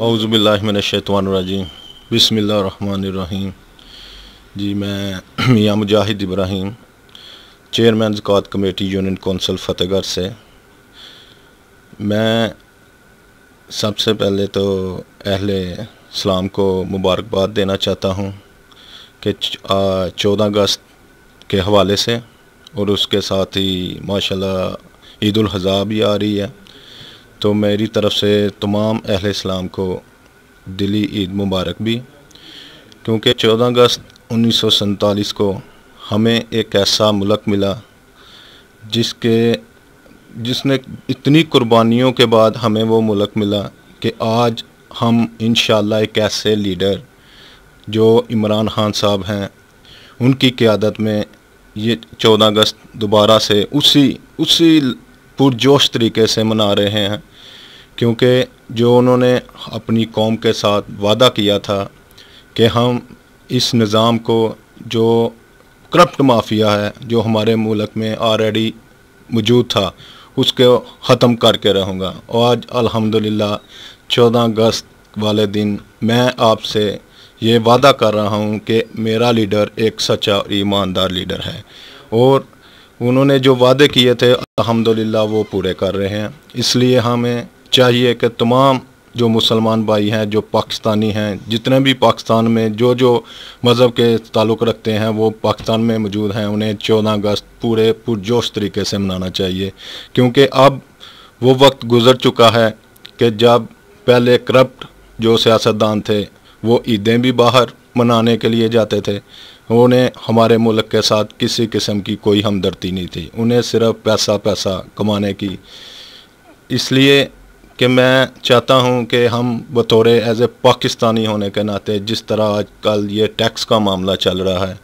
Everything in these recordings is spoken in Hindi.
औज़ुबिल्लाहिमिनश्शैतानिर्रजीम बिस्मिल्लाहिर्रहमानिर्रहीम। जी, मैं मियाँ मुजाहिद इब्राहिम, चेयरमैन ज़कात कमेटी यूनियन कौंसल फ़तेहगढ़ से। मैं सबसे पहले तो अहले इस्लाम को मुबारकबाद देना चाहता हूँ कि 14 अगस्त के हवाले से, और उसके साथ ही माशाल्लाह ईद उल अज़हा भी आ रही है। तो मेरी तरफ़ से तमाम अहले इस्लाम को दिली ईद मुबारक भी, क्योंकि 14 अगस्त 1947 को हमें एक ऐसा मुल्क मिला जिसने इतनी कुर्बानियों के बाद हमें वो मुल्क मिला कि आज हम इंशाअल्लाह एक ऐसे लीडर जो इमरान खान साहब हैं, उनकी क़यादत में ये 14 अगस्त दोबारा से उसी पुरजोश तरीके से मना रहे हैं। क्योंकि जो उन्होंने अपनी कौम के साथ वादा किया था कि हम इस निज़ाम को, जो करप्ट माफिया है जो हमारे मुल्क में ऑलरेडी मौजूद था, उसको ख़त्म करके रहूँगा। और आज अल्हम्दुलिल्लाह 14 अगस्त वाले दिन मैं आपसे ये वादा कर रहा हूँ कि मेरा लीडर एक सच्चा और ईमानदार लीडर है, और उन्होंने जो वादे किए थे अल्हम्दुलिल्लाह वो पूरे कर रहे हैं। इसलिए हमें चाहिए कि तमाम जो मुसलमान भाई हैं, जो पाकिस्तानी हैं, जितने भी पाकिस्तान में जो मज़हब के ताल्लुक़ रखते हैं वो पाकिस्तान में मौजूद हैं, उन्हें 14 अगस्त पूरे पुरजोश तरीके से मनाना चाहिए। क्योंकि अब वो वक्त गुज़र चुका है कि जब पहले करप्ट जो सियासतदान थे वो ईदें भी बाहर मनाने के लिए जाते थे, उन्हें हमारे मुल्क के साथ किसी किस्म की कोई हमदर्दी नहीं थी, उन्हें सिर्फ पैसा कमाने की। इसलिए कि मैं चाहता हूं कि हम बतौर एज ए पाकिस्तानी होने के नाते, जिस तरह आजकल ये टैक्स का मामला चल रहा है,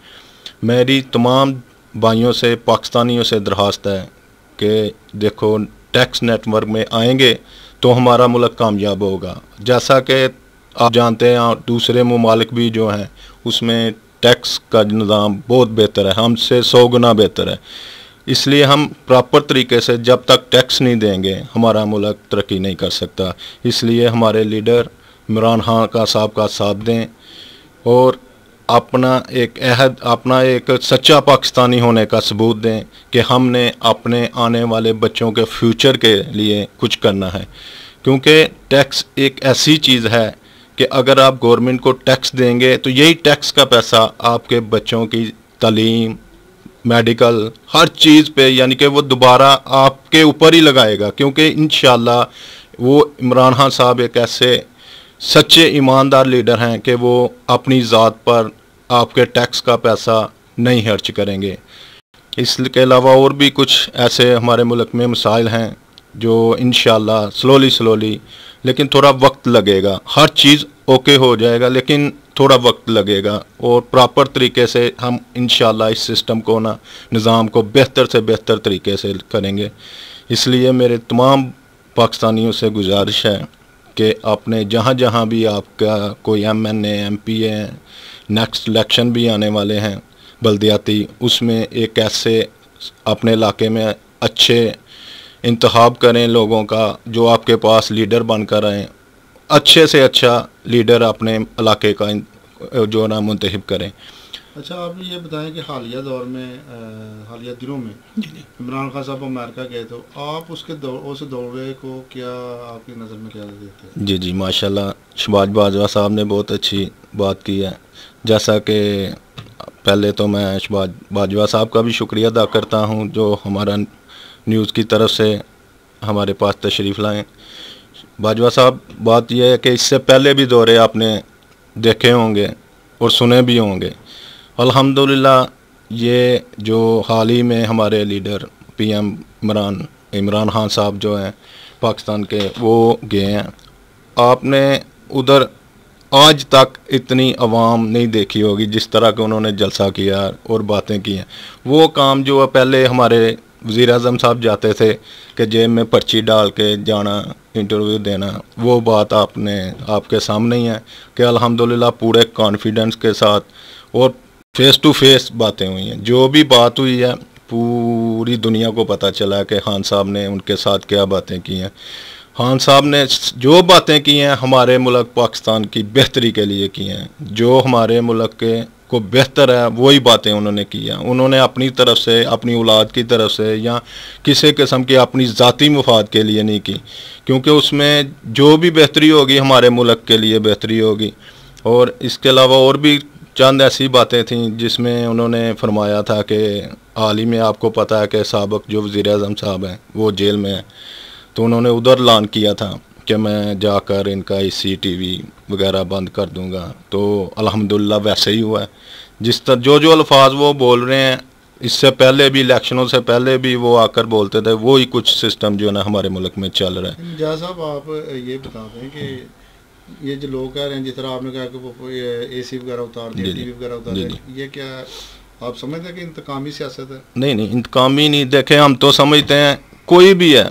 मेरी तमाम भाइयों से, पाकिस्तानियों से दरख्वास्त है कि देखो, टैक्स नेटवर्क में आएंगे तो हमारा मुल्क कामयाब होगा। जैसा कि आप जानते हैं दूसरे ममालिक भी जो हैं उसमें टैक्स का निज़ाम बहुत बेहतर है, हमसे 100 गुना बेहतर है। इसलिए हम प्रॉपर तरीके से जब तक टैक्स नहीं देंगे हमारा मुल्क तरक्की नहीं कर सकता। इसलिए हमारे लीडर इमरान खान का साहब का साथ दें और अपना एक अहद, अपना एक सच्चा पाकिस्तानी होने का सबूत दें कि हमने अपने आने वाले बच्चों के फ्यूचर के लिए कुछ करना है। क्योंकि टैक्स एक ऐसी चीज़ है कि अगर आप गवर्नमेंट को टैक्स देंगे तो यही टैक्स का पैसा आपके बच्चों की तालीम, मेडिकल, हर चीज़ पे, यानी कि वो दोबारा आपके ऊपर ही लगाएगा। क्योंकि इंशाअल्लाह वो इमरान खान साहब एक ऐसे सच्चे ईमानदार लीडर हैं कि वो अपनी ज़ात पर आपके टैक्स का पैसा नहीं खर्च करेंगे। इसके अलावा और भी कुछ ऐसे हमारे मुल्क में मसाइल हैं जो इंशाअल्लाह स्लोली लेकिन थोड़ा वक्त लगेगा, हर चीज़ ओके हो जाएगा लेकिन थोड़ा वक्त लगेगा, और प्रॉपर तरीके से हम इंशाअल्लाह इस सिस्टम को, निज़ाम को बेहतर से बेहतर तरीके से करेंगे। इसलिए मेरे तमाम पाकिस्तानियों से गुजारिश है कि आपने जहाँ भी आपका कोई MNA MP है, नेक्स्ट इलेक्शन भी आने वाले हैं बल्दियाती, उसमें एक ऐसे अपने इलाके में अच्छे इंतखाब करें लोगों का जो आपके पास लीडर बनकर आएँ, अच्छे से अच्छा लीडर अपने इलाके का जो मुंतखब करें। अच्छा, आप ये बताएं कि हालिया दौर में, हालिया दिनों में इमरान खान साहब अमेरिका गए, तो आप उस दौरे को क्या आपकी नज़र में क्या देखते हैं? जी, माशाल्लाह शहबाज बाजवा साहब ने बहुत अच्छी बात की है। जैसा कि पहले तो मैं शहबाज बाजवा साहब का भी शुक्रिया अदा करता हूँ जो हमारा न्यूज़ की तरफ से हमारे पास तशरीफ़ लाएँ। बाजवा साहब, बात यह है कि इससे पहले भी दौरे आपने देखे होंगे और सुने भी होंगे। अल्हम्दुलिल्लाह ये जो हाल ही में हमारे लीडर PM इमरान खान साहब जो हैं पाकिस्तान के, वो गए हैं। आपने उधर आज तक इतनी आवाम नहीं देखी होगी जिस तरह के उन्होंने जलसा किया और बातें की हैं। वो काम जो पहले हमारे वज़ीर आज़म साहब जाते थे कि जेब में पर्ची डाल के जाना, इंटरव्यू देना, वो बात आपके सामने ही है कि अल्हम्दुलिल्लाह पूरे कॉन्फिडेंस के साथ और फेस टू फेस बातें हुई हैं। जो भी बात हुई है पूरी दुनिया को पता चला कि खान साहब ने उनके साथ क्या बातें की हैं। खान साहब ने जो बातें की हैं हमारे मुल्क पाकिस्तान की बेहतरी के लिए की हैं, जो हमारे मुल्क के को बेहतर है वही बातें उन्होंने की हैं। उन्होंने अपनी तरफ से, अपनी औलाद की तरफ से या किसी किस्म की अपनी ज़ाती मुफाद के लिए नहीं की, क्योंकि उसमें जो भी बेहतरी होगी हमारे मुल्क के लिए बेहतरी होगी। और इसके अलावा और भी चंद ऐसी बातें थीं जिसमें उन्होंने फरमाया था कि हाल ही में आपको पता है कि साबिक़ जो वज़ीर-ए-आज़म साहब हैं वो जेल में हैं, तो उन्होंने उधर ऐलान किया था कि मैं जाकर इनका CCTV वगैरह बंद कर दूंगा। तो अल्हम्दुलिल्लाह वैसे ही हुआ है। जिस तरह जो अल्फाज वो बोल रहे हैं, इससे पहले भी इलेक्शनों से पहले भी वो आकर बोलते थे, वो ही कुछ सिस्टम जो है ना हमारे मुल्क में चल रहा है। जहाँ साहब आप ये बता दें कि ये जो लोग कह रहे हैं, जिस तरह आपने कहा कि वो AC वगैरह उतार दिया, TV वगैरह उतार दिया, ये क्या आप समझते हैं कि इंतकामी सियासत है? नहीं, इंतकामी नहीं। देखें, हम तो समझते हैं कोई भी है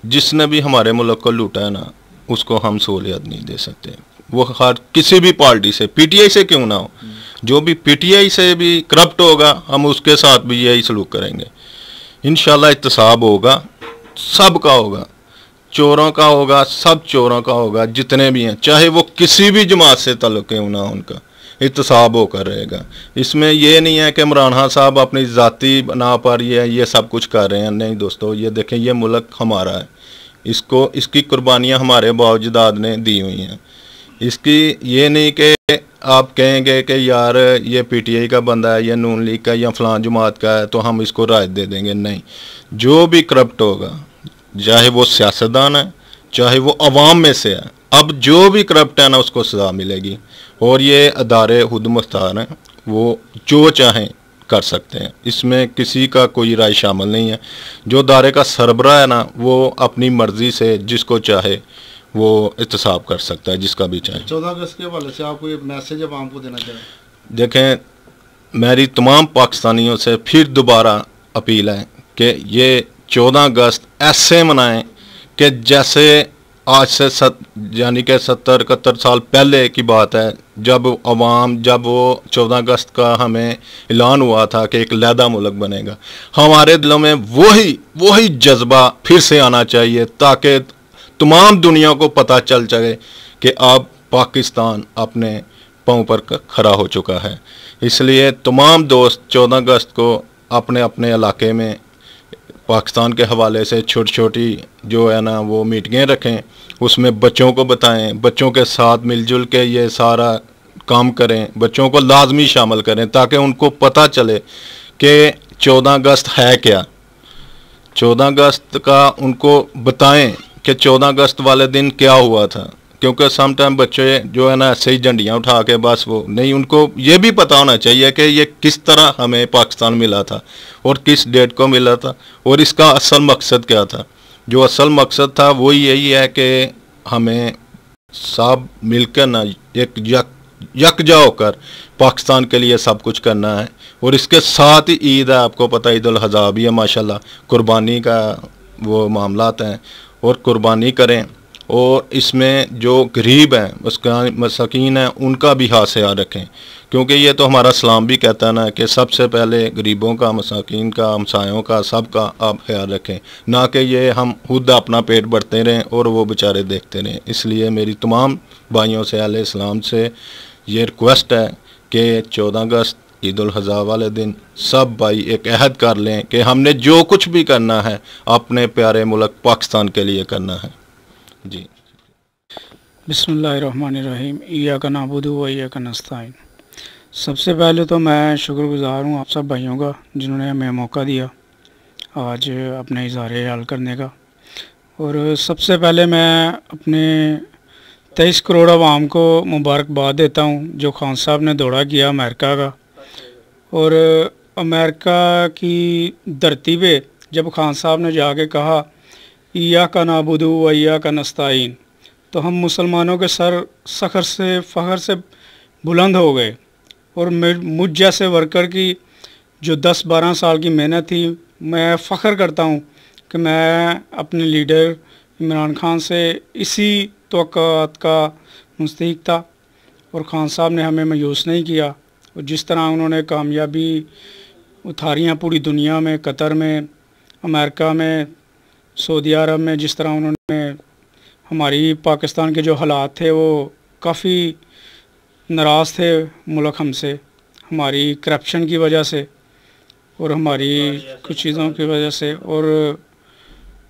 जिसने भी हमारे मुल्क को लूटा है ना, उसको हम सहूलियत नहीं दे सकते। वो हर किसी भी पार्टी से, PTI से क्यों ना हो, जो भी PTI से भी करप्ट होगा हम उसके साथ भी यही सलूक करेंगे। इंशाल्लाह इत्तेसाब होगा, सबका होगा, चोरों का होगा, सब चोरों का होगा जितने भी हैं, चाहे वो किसी भी जमात से ताल्लुक़ क्यों ना, उनका इत्तेसाब होकर रहेगा। इसमें यह नहीं है कि इमरान खान साहब अपनी ज़ाती बना पर ये सब कुछ कर रहे हैं। नहीं दोस्तों, ये देखें, ये मुल्क हमारा है, इसकी कुर्बानियाँ हमारे बाप-अजदाद ने दी हुई हैं। इसकी ये नहीं कि आप कहेंगे कि यार ये PTI का बंदा है, या नून लीग का, या फलां जमात का है, तो हम इसको राहत दे देंगे। नहीं, जो भी करप्ट होगा, चाहे वो सियासतदान है, चाहे वो अवाम में से है, अब जो भी करप्ट है ना उसको सज़ा मिलेगी। और ये अदारे खुद मुख्तार हैं, वो जो चाहें कर सकते हैं, इसमें किसी का कोई राय शामिल नहीं है। जो अदारे का सरबराह है ना, वो अपनी मर्ज़ी से जिसको चाहे वो एहतसाब कर सकता है, जिसका भी चाहे। 14 अगस्त के हवाले से आपको ये मैसेज अब आपको देना चाहिए? देखें, मेरी तमाम पाकिस्तानियों से फिर दोबारा अपील है कि ये 14 अगस्त ऐसे मनाएं कि जैसे आज से यानी कि 70-71 साल पहले की बात है, जब वो 14 अगस्त का हमें ऐलान हुआ था कि एक लैदा मुल्क बनेगा। हमारे दिलों में वही जज्बा फिर से आना चाहिए, ताकि तमाम दुनिया को पता चल सके कि अब पाकिस्तान अपने पाँव पर खड़ा हो चुका है। इसलिए तमाम दोस्त 14 अगस्त को अपने अपने इलाके में पाकिस्तान के हवाले से छोटी छोटी जो है ना वो मीटिंगें रखें, उसमें बच्चों को बताएं, बच्चों के साथ मिलजुल के ये सारा काम करें, बच्चों को लाजमी शामिल करें, ताकि उनको पता चले कि 14 अगस्त है क्या। 14 अगस्त का उनको बताएं कि 14 अगस्त वाले दिन क्या हुआ था, क्योंकि समटाइम बच्चे जो है ना ऐसे ही झंडियाँ उठा के बस वो नहीं, उनको ये भी पता होना चाहिए कि ये किस तरह हमें पाकिस्तान मिला था और किस डेट को मिला था और इसका असल मकसद क्या था। जो असल मकसद था वो यही है कि हमें सब मिलकर ना यकजा होकर पाकिस्तान के लिए सब कुछ करना है। और इसके साथ ही ईद है, आपको पता है, ईद उल अज़हा भी है माशाल्लाह, कुर्बानी का वो मामलात हैं, और कुर्बानी करें। और इसमें जो गरीब हैं, उसका मसाकीन हैं, उनका भी हाथ से याद रखें, क्योंकि ये तो हमारा इस्लाम भी कहता है ना कि सबसे पहले गरीबों का, मसाकीन का, हमसायों का, सबका आप ख्याल रखें, ना कि ये हम खुद अपना पेट भरते रहें और वो बेचारे देखते रहें। इसलिए मेरी तमाम भाइयों से, अहले इस्लाम से ये रिक्वेस्ट है कि 14 अगस्त ईद उल अज़हा वाले दिन सब भाई एक अहद कर लें कि हमने जो कुछ भी करना है अपने प्यारे मुल्क पाकिस्तान के लिए करना है। जी। बिस्मिल्लाहिर्रहमानिर्रहीम। इय्याका नअबुदु व इय्याका नस्तईन। सबसे पहले तो मैं शुक्रगुज़ार हूँ आप सब भाइयों का, जिन्होंने हमें मौका दिया आज अपने इज़हार हाल करने का। और सबसे पहले मैं अपने 23 करोड़ आवाम को मुबारकबाद देता हूँ जो खान साहब ने दौरा किया अमेरिका का। और अमेरिका की धरती पे जब खान साहब ने जाके कहा इय्याका नअबुदु व इय्याका नस्तईन, तो हम मुसलमानों के सर फ़ख्र से बुलंद हो गए। और मुझ जैसे वर्कर की जो 10-12 साल की मेहनत थी, मैं फ़ख्र करता हूँ कि मैं अपने लीडर इमरान खान से इसी तवक्कुआत का मुस्तहिक था। और खान साहब ने हमें मायूस नहीं किया, और जिस तरह उन्होंने कामयाबी उतारियाँ पूरी दुनिया में, कतर में, अमेरिका में, सऊदी अरब में, जिस तरह उन्होंने हमारी पाकिस्तान के जो हालात थे वो काफ़ी नाराज़ थे मुल्क हमसे, हमारी करप्शन की वजह से और हमारी कुछ चीज़ों की वजह से। और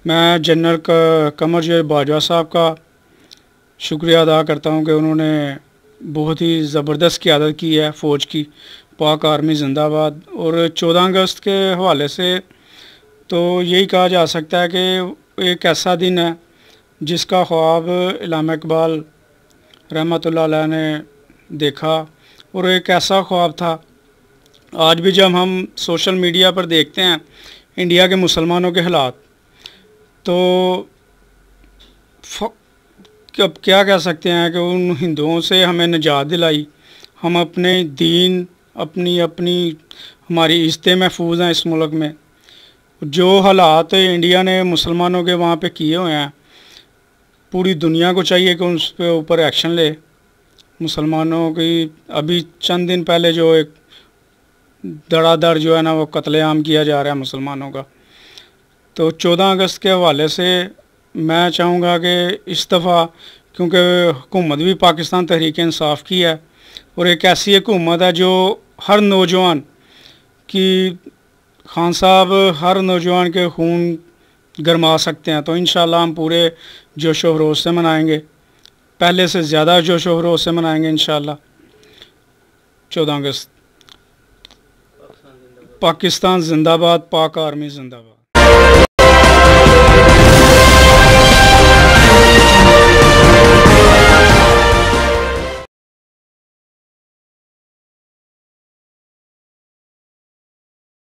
मैं जनरल कमर जावेद बाजवा साहब का शुक्रिया अदा करता हूं कि उन्होंने बहुत ही ज़बरदस्त क़यादत की है फ़ौज की। पाक आर्मी जिंदाबाद। और 14 अगस्त के हवाले से तो यही कहा जा सकता है कि एक ऐसा दिन है जिसका ख्वाब इल्हाम इकबाल रहमतुल्लाह अलैह ने देखा, और एक ऐसा ख्वाब था। आज भी जब हम सोशल मीडिया पर देखते हैं इंडिया के मुसलमानों के हालात, तो अब क्या कह सकते हैं कि उन हिंदुओं से हमें निजात दिलाई, हम अपने दीन अपनी हमारी इज़्ज़तें महफूज हैं इस मुल्क में। जो हालात इंडिया ने मुसलमानों के वहाँ पे किए हुए हैं, पूरी दुनिया को चाहिए कि उस पे ऊपर एक्शन ले। मुसलमानों की अभी चंद दिन पहले जो एक धड़ाधड़ जो है ना वो कत्लेआम किया जा रहा है मुसलमानों का। तो 14 अगस्त के हवाले से मैं चाहूँगा कि इस दफ़ा, क्योंकि हुकूमत भी पाकिस्तान तहरीक इंसाफ की है और एक ऐसी हुकूमत है जो हर नौजवान की, खान साहब हर नौजवान के खून गरमा सकते हैं। तो इंशाल्लाह हम पूरे जोश व खरोश से मनाएंगे, पहले से ज़्यादा जोश व खरोश से मनाएंगे इंशाल्लाह 14 अगस्त। पाकिस्तान जिंदाबाद, पाक आर्मी जिंदाबाद।